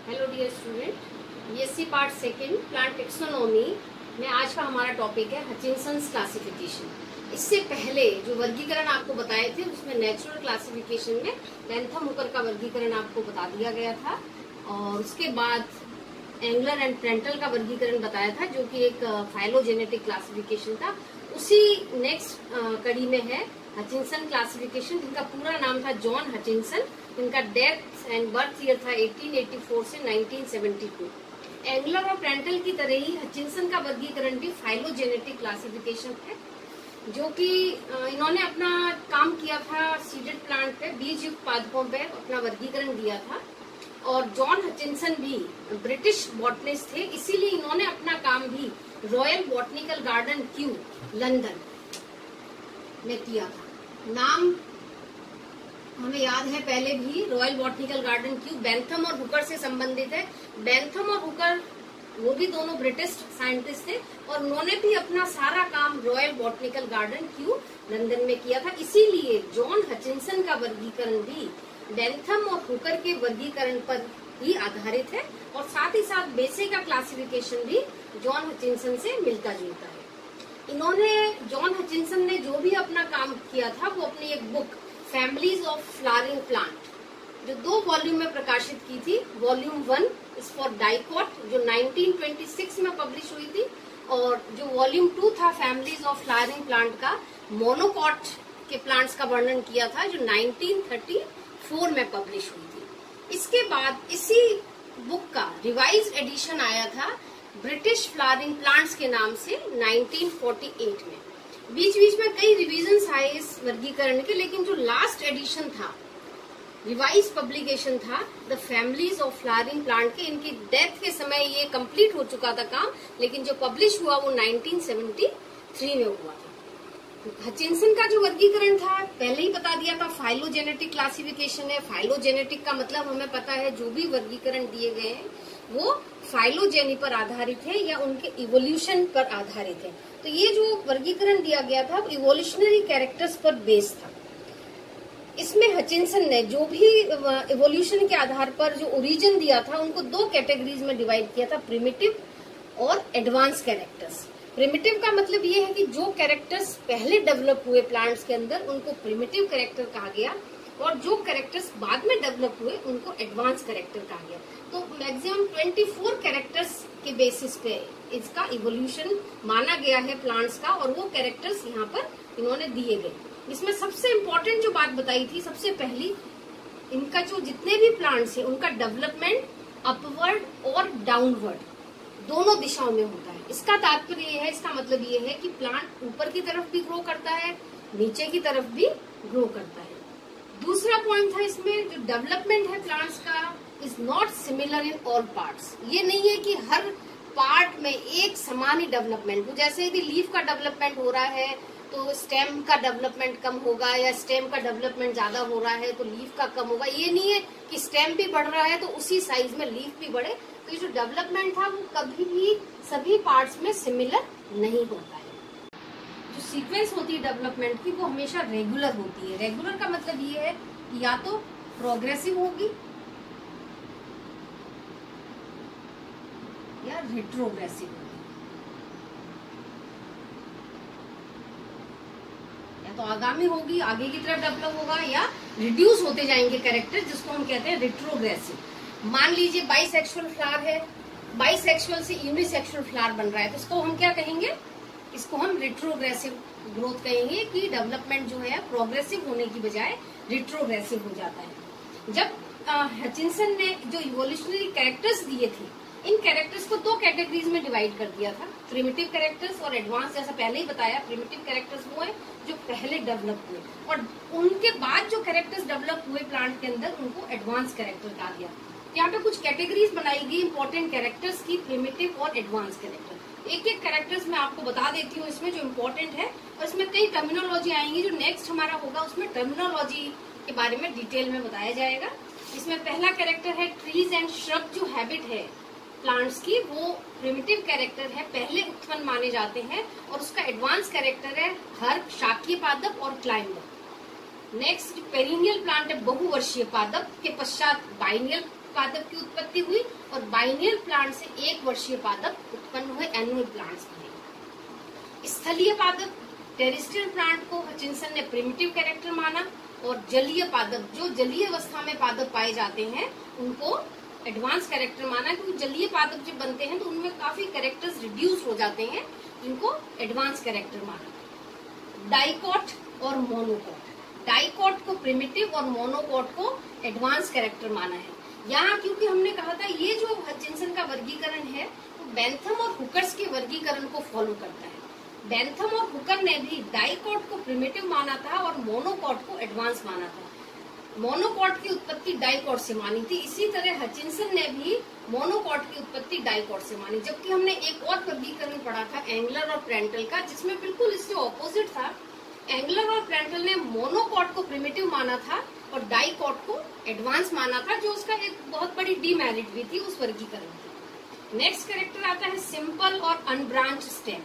Hello dear student, BSc part second plant taxonomy में आज का हमारा टॉपिक है हचिंसन्स क्लासिफिकेशन। इससे पहले जो वर्गीकरण आपको बताए थे उसमें नेचुरल क्लासिफिकेशन में लैंथम हुकर का वर्गीकरण आपको बता दिया गया था और उसके बाद एंगलर एंड प्रेंटल का वर्गीकरण बताया था जो कि एक फाइलोजेनेटिक क्लासिफिकेशन था। उसी नेक्स्ट कड़ी में है हचिंसन क्लासिफिकेशन, जिनका पूरा नाम था जॉन हचिंसन। इनका डेथ एंड बर्थ ईयर था 1884 से 1972। एंगलर और प्रेंटल की तरह ही हचिंसन का वर्गीकरण भी फाइलोजेनेटिक क्लासिफिकेशन है, जो कि इन्होंने अपना काम किया था सीडेड प्लांट पे, बीज युक्त पादपों पे अपना वर्गीकरण दिया था। और जॉन हचिंसन भी ब्रिटिश बॉटनिस्ट थे, इसीलिए इन्होंने अपना काम भी royal botanical garden Q London में किया था। नाम हमें याद है पहले भी, royal botanical garden Q Bentham और हुकर से संबंधित है। बेंथम और हुकर वो भी दोनों ब्रिटिश साइंटिस्ट थे और उन्होंने भी अपना सारा काम royal botanical garden Q London में किया था। इसीलिए जॉन हचिंसन का वर्गीकरण भी बेंथम और हुकर के वर्गीकरण पर ही आधारित है और साथ ही साथ बेसे का क्लासिफिकेशन भी जॉन हचिंसन से मिलता जुलता है। इन्होंने जॉन हचिंसन ने जो भी अपना काम किया था वो अपनी एक book families of flowering plant जो 2 वॉल्यूम में प्रकाशित की थी। वॉल्यूम 1 इज फॉर डाइकॉट जो 1926 में पब्लिश हुई थी और जो वॉल्यूम 2 था फैमिलीज ऑफ फ्लावरिंग प्लांट का मोनोकॉट के प्लांट्स का वर्णन किया था जो 1934 में पब्लिश हुई थी। इसके बाद इसी बुक का रिवाइज एडिशन आया था ब्रिटिश फ्लावरिंग प्लांट्स के नाम से 1948 में। बीच बीच में कई रिवीजन्स आए इस वर्गीकरण के, लेकिन जो लास्ट एडिशन था, रिवाइज पब्लिकेशन था the families of flowering plant के, इनकी डेथ के समय ये कंप्लीट हो चुका था काम, लेकिन जो पब्लिश हुआ वो 1973 में हुआ था। हचिंसन का जो वर्गीकरण था पहले ही बता दिया था, फाइलोजेनेटिक क्लासिफिकेशन है। फाइलोजेनेटिक का मतलब हमें पता है जो भी वर्गीकरण दिए गए हैं वो फाइलोजेनी पर आधारित है या उनके इवोल्यूशन पर आधारित है। तो ये जो वर्गीकरण दिया गया था वो इवोल्यूशनरी कैरेक्टर्स पर बेस था। इसमें हचिंसन ने जो भी इवोल्यूशन के आधार पर जो ओरिजिन दिया था उनको 2 कैटेगरीज में डिवाइड किया था, प्रिमिटिव और एडवांस कैरेक्टर्स। प्रिमिटिव का मतलब ये है कि जो कैरेक्टर्स पहले डेवलप हुए प्लांट्स के अंदर उनको प्रिमिटिव कैरेक्टर कहा गया और जो कैरेक्टर्स बाद में डेवलप हुए उनको एडवांस कैरेक्टर कहा गया। तो मैक्सिमम 24 कैरेक्टर्स के बेसिस पे इसका इवोल्यूशन माना गया है प्लांट्स का और वो कैरेक्टर्स यहाँ पर इन्होंने दिए गए। इसमें सबसे इम्पोर्टेंट जो बात बताई थी, सबसे पहली, इनका जो जितने भी प्लांट्स है उनका डेवलपमेंट अपवर्ड और डाउनवर्ड दोनों दिशाओं में होता है। इसका तात्पर्य ये है, इसका मतलब ये है कि प्लांट ऊपर की तरफ भी ग्रो करता है, नीचे की तरफ भी ग्रो करता है। दूसरा पॉइंट था इसमें जो डेवलपमेंट है प्लांट्स का is not similar in all parts. ये नहीं है कि हर पार्ट में एक समान ही डेवलपमेंट हो। जैसे यदि लीफ का डेवलपमेंट हो रहा है तो स्टेम का डेवलपमेंट कम होगा, या स्टेम का डेवलपमेंट ज्यादा हो रहा है तो लीफ का कम होगा। ये नहीं है कि स्टेम भी बढ़ रहा है तो उसी साइज में लीफ भी बढ़े। तो ये जो डेवलपमेंट था वो कभी भी सभी पार्ट्स में सिमिलर नहीं होता है। जो सीक्वेंस होती है डेवलपमेंट की वो हमेशा रेगुलर होती है। रेगुलर का मतलब ये है कि या तो प्रोग्रेसिव होगी या रेट्रोग्रेसिव होगी, या तो आगामी होगी, आगे की तरफ डेवलप होगा, या रिड्यूस होते जाएंगे कैरेक्टर, जिसको हम कहते हैं रेट्रोग्रेसिव। मान लीजिए बाइसेक्सुअल फ्लावर है, बाइसेक्सुअल से यूनिसेक्सुअल फ्लावर बन रहा है तो इसको हम क्या कहेंगे, इसको हम रेट्रोग्रेसिव ग्रोथ कहेंगे कि डेवलपमेंट जो है प्रोग्रेसिव होने की बजाय रेट्रोग्रेसिव हो जाता है। जब हचिंसन ने जो इवोल्यूशनरी कैरेक्टर्स दिए थे, इन कैरेक्टर्स को 2 कैटेगरीज में डिवाइड कर दिया था, प्रिमिटिव कैरेक्टर्स और एडवांस। जैसा पहले ही बताया, प्रिमिटिव कैरेक्टर्स वो है जो पहले डेवलप हुए और उनके बाद जो कैरेक्टर्स डेवलप हुए प्लांट के अंदर उनको एडवांस कैरेक्टर कहा गया। यहाँ पे कुछ कैटेगरीज बनाई गई इंपॉर्टेंट कैरेक्टर्स की, प्रिमिटिव और एडवांस कैरेक्टर। एक एक कैरेक्टर्स मैं आपको बता देती हूँ इसमें जो इम्पोर्टेंट है, और इसमें कई टर्मिनोलॉजी आएंगी। जो नेक्स्ट हमारा होगा उसमें टर्मिनोलॉजी के बारे में डिटेल में बताया जाएगा। इसमें पहला कैरेक्टर है ट्रीज एंड श्रब। जो हैबिट है प्लांट्स की वो प्रिमिटिव कैरेक्टर है, पहले उत्पन्न माने जाते हैं, और उसका एडवांस कैरेक्टर है हर्ब, शाकीय पादप और क्लाइंबर। नेक्स्ट पेरिनियल प्लांट है बहुवर्षीय पादप, के पश्चात बाइनियल पादप की उत्पत्ति हुई और बाइनियल प्लांट से 1 वर्षीय पादप उत्पन्न हुए, एनुअल प्लांट्स बने। स्थलीय पादप टेरेस्ट्रियल प्लांट को हचिंसन ने प्रिमिटिव कैरेक्टर माना और जलीय पादप जो जलीय अवस्था में पादप पाए जाते हैं उनको एडवांस कैरेक्टर माना, क्योंकि जलीय पादप जब बनते हैं तो उनमें काफी कैरेक्टर्स रिड्यूस हो जाते हैं, जिनको एडवांस कैरेक्टर माना। डाइकॉट और मोनोकॉट, डाइकॉट को प्रिमिटिव और मोनोकॉट को एडवांस कैरेक्टर माना है। यहाँ क्योंकि हमने कहा था ये जो हचिंसन का वर्गीकरण है वो बेंथम और हुकर्स के वर्गीकरण को फॉलो करता है। बेंथम और हुकर ने भी डाइकॉट को प्रिमिटिव माना था और मोनोकॉट को एडवांस माना था। मोनोकॉट की उत्पत्ति डाइकॉट से मानी थी, इसी तरह हचिंसन ने भी मोनोकॉट की उत्पत्ति डाइकॉट से मानी। जबकि हमने एक और वर्गीकरण पढ़ा था एंगलर और प्रेंटल का, जिसमें बिल्कुल इससे ऑपोजिट था। एंगलर और प्रेंटल ने मोनोकॉट को प्रिमिटिव माना था और डाइकॉट को एडवांस माना था, जो उसका एक बहुत बड़ी डीमेरिट भी थी उस वर्गीकरण की। नेक्स्ट कैरेक्टर आता है सिंपल और अनब्रांच स्टेम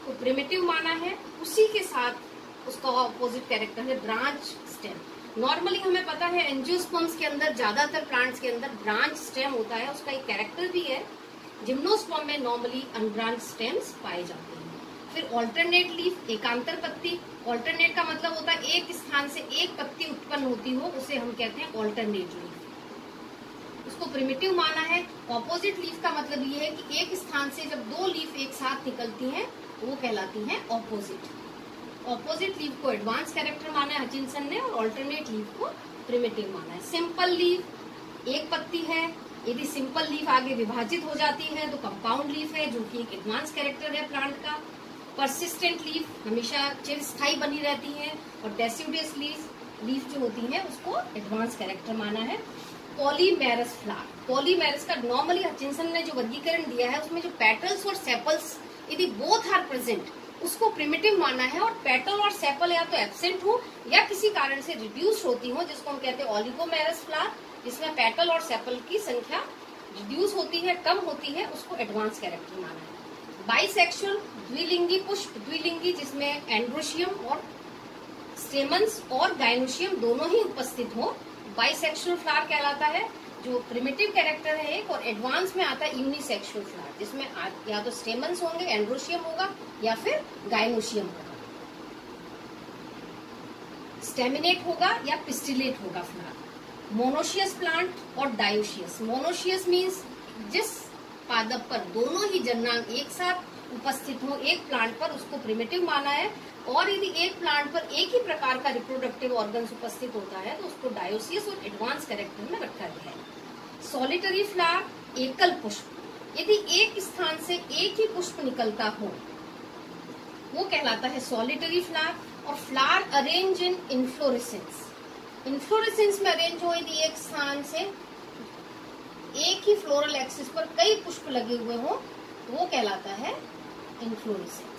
को प्रिमिटिव माना है, उसी के साथ उसका ऑपोजिट कैरेक्टर है ब्रांच स्टेम। नॉर्मली हमें पता है एंजियोस्पर्म्स के अंदर ज्यादातर प्लांट्स के अंदर ब्रांच स्टेम होता है, उसका एक कैरेक्टर भी है। जिम्नोस्पर्म में नॉर्मली अनब्रांच स्टेम्स पाए जाते हैं। फिर ऑल्टरनेट लीफ, एकांतर पत्ती। ऑल्टरनेट का मतलब होता है एक स्थान से एक पत्ती उत्पन्न होती हो, उसे हम कहते हैं ऑल्टरनेट लीफ। उसको प्रिमिटिव माना है। ऑपोजिट लीफ का मतलब ये है कि एक स्थान से जब 2 लीफ एक साथ निकलती हैं तो वो कहलाती हैं ऑपोजिट। ऑपोजिट लीफ को एडवांस कैरेक्टर माना है हचिंसन ने और ऑल्टरनेट लीफ को प्रिमिटिव माना है। सिंपल लीफ, एक पत्ती है, यदि सिंपल लीफ आगे विभाजित हो जाती है तो कंपाउंड लीफ है, जो कि एक एडवांस कैरेक्टर है प्लांट का। परसिस्टेंट लीफ हमेशा चिरस्थायी बनी रहती है और डेसिडुअस लीफ जो होती है उसको एडवांस कैरेक्टर माना है। पॉलीमेरस फ्लावर, पॉलीमेरस का नॉर्मली हचिंसन ने जो वर्गीकरण दिया है उसमें जो पेटल्स और सेपल्स यदि बोथ आर प्रेजेंट उसको प्रिमिटिव माना है, और पेटल और सेपल या तो एब्सेंट हो या किसी कारण से रिड्यूस होती हो, जिसको हम कहते हैं ओलिगोमेरस फ्लावर, जिसमें पेटल और सेपल की संख्या रिड्यूस होती है, कम होती है, उसको एडवांस कैरेक्टर माना है। बाइसेक्सुअल द्विलिंगी पुष्प, द्विलिंगी जिसमें एंड्रोशियम और स्टेमन्स और गाइनोशियम दोनों ही उपस्थित हो, बाइसेक्सुअल फ्लावर कहलाता है। जो प्रिमिटिव कैरेक्टर है एक, और एडवांस में आता है यूनिसेक्सुअल फ्लावर, जिसमें या तो स्टेमन्स होंगे, एंड्रोशियम होगा या फिर गाइनोशियम होगा, स्टेमिनेट होगा या पिस्टिलेट होगा फ्लावर। मोनोशियस प्लांट और डायोशियस, मोनोशियस मीन्स जिस पादप पर दोनों ही जन्नांग एक साथ उपस्थित हो एक प्लांट पर, उसको प्रिमिटिव माना है। और यदि एक प्लांट पर एक ही प्रकार का रिप्रोडक्टिव ऑर्गन्स उपस्थित होता है तो उसको डायोसियस और एडवांस कैरेक्टर में रखा गया है। सॉलिटरी फ्लावर, एकल पुष्प, यदि एक स्थान से एक ही पुष्प निकलता हो वो कहलाता है सॉलिटरी फ्लावर। और flower arrange in inflorescence, inflorescence में अरेंज हो यदि एक स्थान से एक ही फ्लोरल एक्सिस पर कई पुष्प लगे हुए हो वो कहलाता है इन्फ्लोरेसेंस।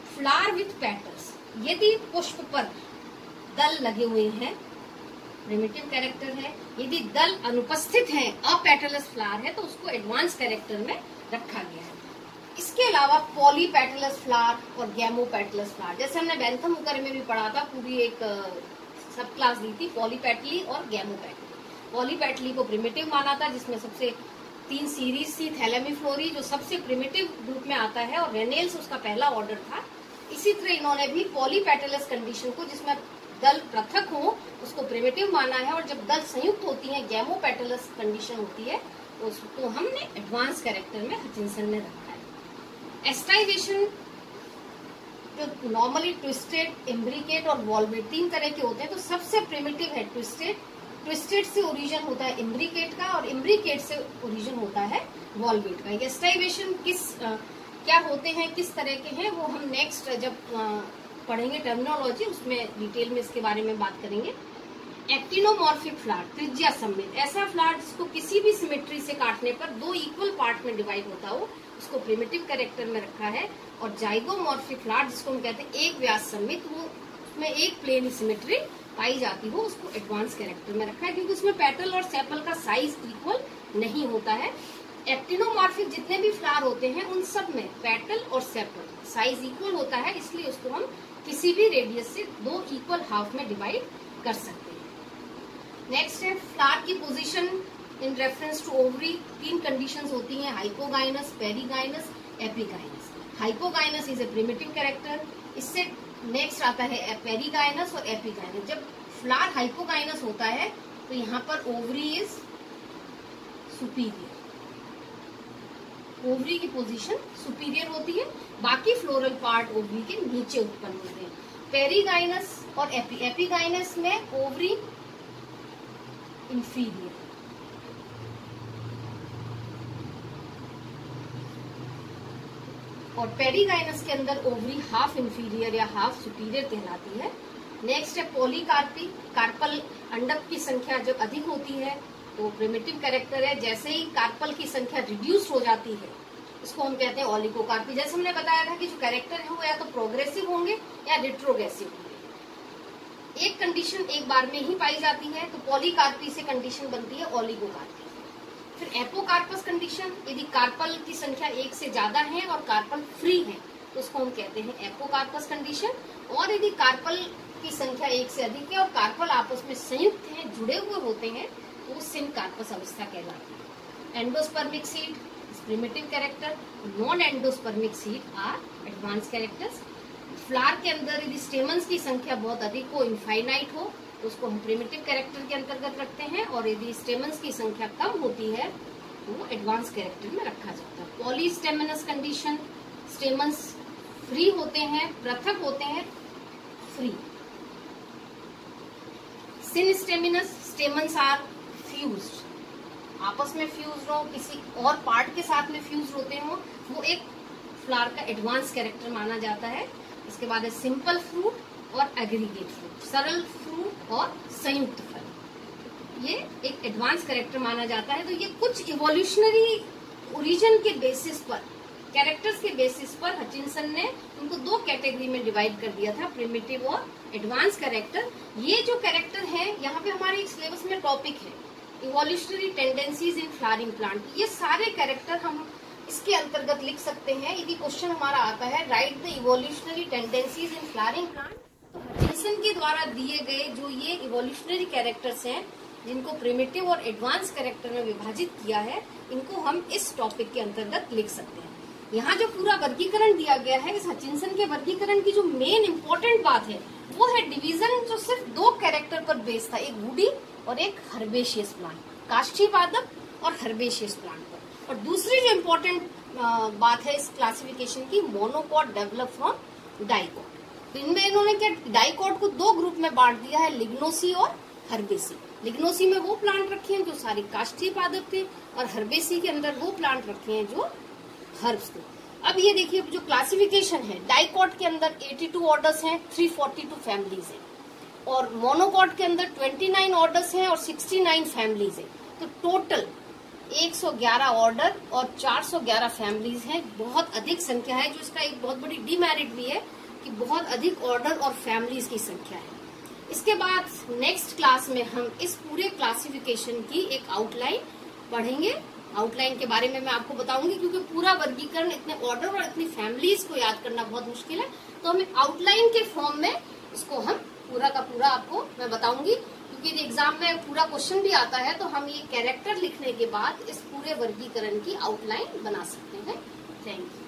फ्लावर विथ पेटल्स, यदि पुष्प पर दल लगे हुए हैं प्रिमिटिव कैरेक्टर है, यदि दल अनुपस्थित है अपेटलस फ्लावर है तो उसको एडवांस कैरेक्टर में रखा गया है। इसके अलावा पॉलीपेटलस फ्लावर और गैमोपेटलस फ्लावर, जैसे हमने बेंथम हुकर में भी पढ़ा था, पूरी एक सब क्लास दी थी पॉलीपेटली और गैमोपेटली। पॉलीपेटली को प्रिमिटिव माना था, जिसमें सबसे 3 सीरीज थी, थैलेमिफ्लोरी जो सबसे प्रिमिटिव ग्रुप में आता है और रेनेल्स उसका पहला ऑर्डर था। इसी तरह इन्होंने भी पॉलीपेटलस कंडीशन को जिसमें दल पृथक हो उसको प्रिमिटिव माना है, और जब दल संयुक्त होती है गैमोपेटलस कंडीशन होती है तो उसको हमने एडवांस कैरेक्टर में हचिंसन ने रखा है। एस्टाइवेशन जो नॉर्मली ट्विस्टेड, इम्ब्रिकेट और वॉल्वेट 3 तरह के होते हैं, तो सबसे प्रिमिटिव है ट्विस्टेड। ट्विस्टेड से ओरिजिन होता है इम्ब्रिकेट का और इम्ब्रिकेट से ओरिजिन होता है वॉल्वेट का। एस्टाइवेशन क्या होते हैं, किस तरह के हैं, वो हम नेक्स्ट जब पढ़ेंगे टर्मिनोलॉजी उसमें डिटेल में इसके बारे में बात करेंगे। एक्टिनोमॉर्फिक फ्लावर, त्रिज्या सममित, ऐसा फ्लावर जिसको किसी भी सिमेट्री से काटने पर 2 इक्वल पार्ट में डिवाइड होता हो उसको प्रिमिटिव कैरेक्टर में रखा है। और जाइगोमॉर्फिक फ्लावर जिसको हम कहते हैं एक व्यास सममित, वो उसमें एक प्लेन सिमेट्री पाई जाती हो उसको एडवांस कैरेक्टर में रखा है, क्योंकि उसमें पेटल और सेपल का साइज इक्वल नहीं होता है। एक्टिनोमॉर्फिक जितने भी फ्लावर होते हैं उन सब में पेटल और सेपल साइज इक्वल होता है, इसलिए उसको हम किसी भी रेडियस से 2 इक्वल हाफ में डिवाइड कर सकते हैं। नेक्स्ट है फ्लावर की position in reference to ovary. 3 conditions होती हैं, hypogynous, perigynous, epigynous. Hypogynous is a primitive character. इससे नेक्स्ट आता है पेरीगाइनस और एपीगाइनस। जब फ्लावर हाइपोगाइनस होता है तो यहाँ पर ओवरी इज सुपीरियर, ओवरी की पोजीशन सुपीरियर होती है, बाकी फ्लोरल पार्ट ओवरी के नीचे उत्पन्न होते हैं। पेरीगाइनस और एपीगाइनस में ओवरी इंफीरियर, और पेरीगाइनस के अंदर ओवरी हाफ इंफीरियर या हाफ सुपीरियर कहलाती है। नेक्स्ट है पॉलीकार्पी। कार्पल अंडक की संख्या जब अधिक होती है तो प्रिमिटिव कैरेक्टर है। जैसे ही कार्पल की संख्या रिड्यूस हो जाती है इसको हम कहते हैं ओलिगोकार्पी। जैसे हमने बताया था कि जो कैरेक्टर है वो या तो प्रोग्रेसिव होंगे या रिट्रोग्रेसिव होंगे। एक कंडीशन एक बार में ही पाई जाती है तो पॉलीकार्पी से कंडीशन बनती है ओलिगोकार्पी। फिर एपोकार्पस कंडीशन, यदि कार्पल की संख्या 1 से ज्यादा है और कार्पल फ्री है तो उसको हम कहते हैं एपोकार्पस कंडीशन। और यदि कार्पल की संख्या 1 से अधिक है और कार्पल आपस में संयुक्त हैं, जुड़े हुए होते हैं, तो वो सिनकार्पस अवस्था कहलाती है। Endospermic seed primitive character, non endospermic seed are advance characters. Flower के अंदर यदि स्टेमन्स की संख्या बहुत अधिक हो, इनफाइनाइट हो, तो उसको हम प्रिमिटिव कैरेक्टर के अंतर्गत रखते हैं। और यदि स्टेमन्स की संख्या कम होती है तो वो एडवांस कैरेक्टर में रखा जाता है। पॉलीस्टेमिनस कंडीशन, स्टेमन्स फ्री होते हैं, पृथक होते हैं, फ्री। सिनस्टेमिनस, स्टेमन्स आर फ्यूज्ड, आपस में फ्यूज हो, किसी और पार्ट के साथ में फ्यूज होते हो, वो एक फ्लावर का एडवांस कैरेक्टर माना जाता है। इसके बाद है सिंपल फ्रूट और एग्रीगेट फ्रूट, सरल फ्रूट और संयुक्त फल, ये एक एडवांस कैरेक्टर माना जाता है। तो ये कुछ इवोल्यूशनरी ओरिजिन के बेसिस पर, कैरेक्टर्स के बेसिस पर हचिंसन ने उनको 2 कैटेगरी में डिवाइड कर दिया था, प्रिमिटिव और एडवांस कैरेक्टर। ये जो कैरेक्टर है यहाँ पे हमारे सिलेबस में टॉपिक है evolutionary tendencies in flowering plant. ये सारे कैरेक्टर हम इसके अंतर्गत लिख सकते हैं। यदि क्वेश्चन हमारा आता है right the evolutionary tendencies in flowering plant, तो हचिंसन के द्वारा दिए गए जो ये इवोल्यूशनरी कैरेक्टर्स हैं जिनको प्रिमिटिव और एडवांस कैरेक्टर में विभाजित किया है, इनको हम इस टॉपिक के अंतर्गत लिख सकते हैं। यहाँ जो पूरा वर्गीकरण दिया गया है, इस हचिंसन के वर्गीकरण की जो मेन इम्पोर्टेंट बात है वो है डिवीजन जो सिर्फ 2 कैरेक्टर पर बेस्ड था, एक वुडी और एक हर्बेशियस प्लांट, काष्ठी पादप और हर्बेशियस प्लांट पर। और दूसरी जो इम्पोर्टेंट बात है इस क्लासिफिकेशन की, मोनोकॉट डेवलप फ्रॉम डाइकॉट। तो इनमें इन्होंने क्या डाइकॉट को 2 ग्रुप में बांट दिया है, लिग्नोसी और हर्बेसी। लिग्नोसी में वो प्लांट रखे हैं जो सारे काष्ठी पादप थे और हर्बेसी के अंदर वो प्लांट रखे हैं जो हर्ब्स थे। अब ये देखिए जो क्लासिफिकेशन है, डाइकॉट के अंदर 82 ऑर्डर्स हैं, 342 फैमिलीज हैं, और मोनोकॉट के अंदर 29 ऑर्डर्स हैं और 69 फैमिलीज हैं। तो टोटल 111 ऑर्डर और 411 फैमिलीज हैं। बहुत अधिक संख्या है, जो इसका एक बहुत बड़ी डीमेरिट भी है कि बहुत अधिक ऑर्डर और फैमिलीज की संख्या है। इसके बाद नेक्स्ट क्लास में हम इस पूरे क्लासिफिकेशन की एक आउटलाइन पढ़ेंगे। आउटलाइन के बारे में मैं आपको बताऊंगी, क्योंकि पूरा वर्गीकरण इतने ऑर्डर और इतनी फैमिलीज को याद करना बहुत मुश्किल है, तो हमें आउटलाइन के फॉर्म में इसको हम पूरा का पूरा आपको मैं बताऊंगी। क्योंकि एग्जाम में पूरा क्वेश्चन भी आता है तो हम ये कैरेक्टर लिखने के बाद इस पूरे वर्गीकरण की आउटलाइन बना सकते हैं। Thank you.